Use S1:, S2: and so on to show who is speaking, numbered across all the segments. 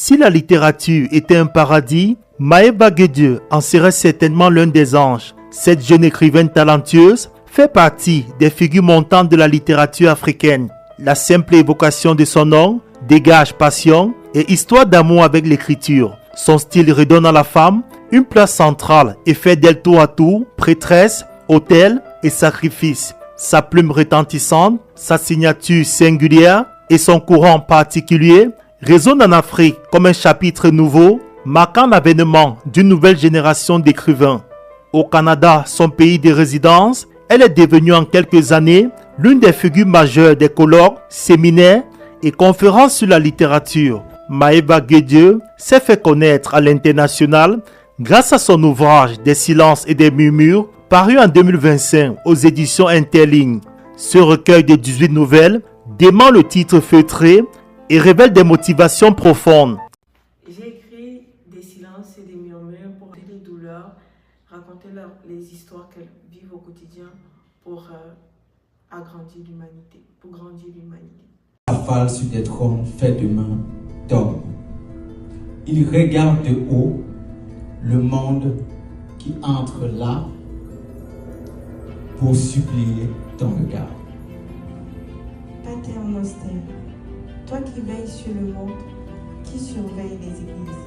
S1: Si la littérature était un paradis, Maëva Guédieu en serait certainement l'un des anges. Cette jeune écrivaine talentueuse fait partie des figures montantes de la littérature africaine. La simple évocation de son nom dégage passion et histoire d'amour avec l'écriture. Son style redonne à la femme une place centrale et fait d'elle tour à tour prêtresse, autel et sacrifice. Sa plume retentissante, sa signature singulière et son courant particulier résonnent en Afrique comme un chapitre nouveau, marquant l'avènement d'une nouvelle génération d'écrivains. Au Canada, son pays de résidence, elle est devenue en quelques années l'une des figures majeures des colloques, séminaires et conférences sur la littérature. Maëva Guédieu s'est fait connaître à l'international grâce à son ouvrage Des silences et des murmures, paru en 2025 aux éditions Interligne. Ce recueil de 18 nouvelles dément le titre feutré et révèle des motivations profondes.
S2: J'ai écrit Des silences et des murmures pour raconter les douleurs, raconter les histoires qu'elles vivent au quotidien pour agrandir l'humanité, pour grandir l'humanité.
S3: Rafale sur des trônes faits de mains d'hommes. Il regarde de haut le monde qui entre là pour supplier ton regard.
S4: Pater Noster, toi qui veilles sur le monde, qui surveille les églises,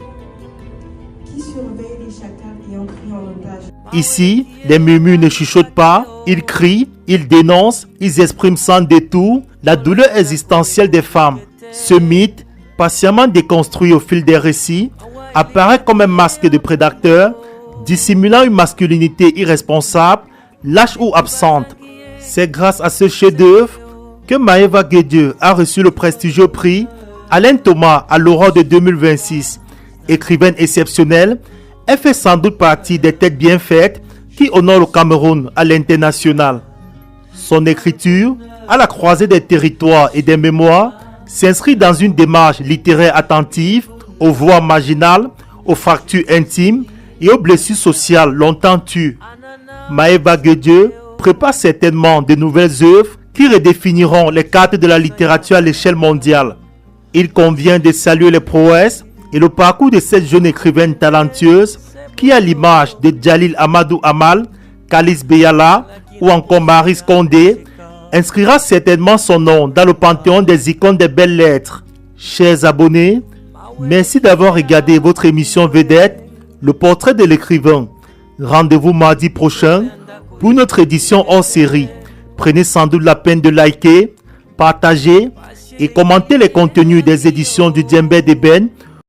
S4: qui surveille les chacals ayant pris en otage.
S1: Ici, les murmures ne chuchotent pas, ils crient, ils dénoncent, ils expriment sans détour la douleur existentielle des femmes. Ce mythe, patiemment déconstruit au fil des récits, apparaît comme un masque de prédateur, dissimulant une masculinité irresponsable, lâche ou absente. C'est grâce à ce chef-d'œuvre que Maëva Guédieu a reçu le prestigieux prix Alain Thomas à l'Aurore de 2026. Écrivaine exceptionnelle, elle fait sans doute partie des têtes bien faites qui honorent le Cameroun à l'international. Son écriture, à la croisée des territoires et des mémoires, s'inscrit dans une démarche littéraire attentive aux voix marginales, aux fractures intimes et aux blessures sociales longtemps tues. Maëva Guédieu prépare certainement de nouvelles œuvres qui redéfiniront les cartes de la littérature à l'échelle mondiale. Il convient de saluer les prouesses et le parcours de cette jeune écrivaine talentueuse qui, à l'image de Djalil Amadou Amal, Kalis Beyala ou encore Maryse Condé, inscrira certainement son nom dans le panthéon des icônes des belles lettres. Chers abonnés, merci d'avoir regardé votre émission vedette, Le portrait de l'écrivain. Rendez-vous mardi prochain pour une autre édition hors série. Prenez sans doute la peine de liker, partager et commenter les contenus des éditions du Djembé d'Ébène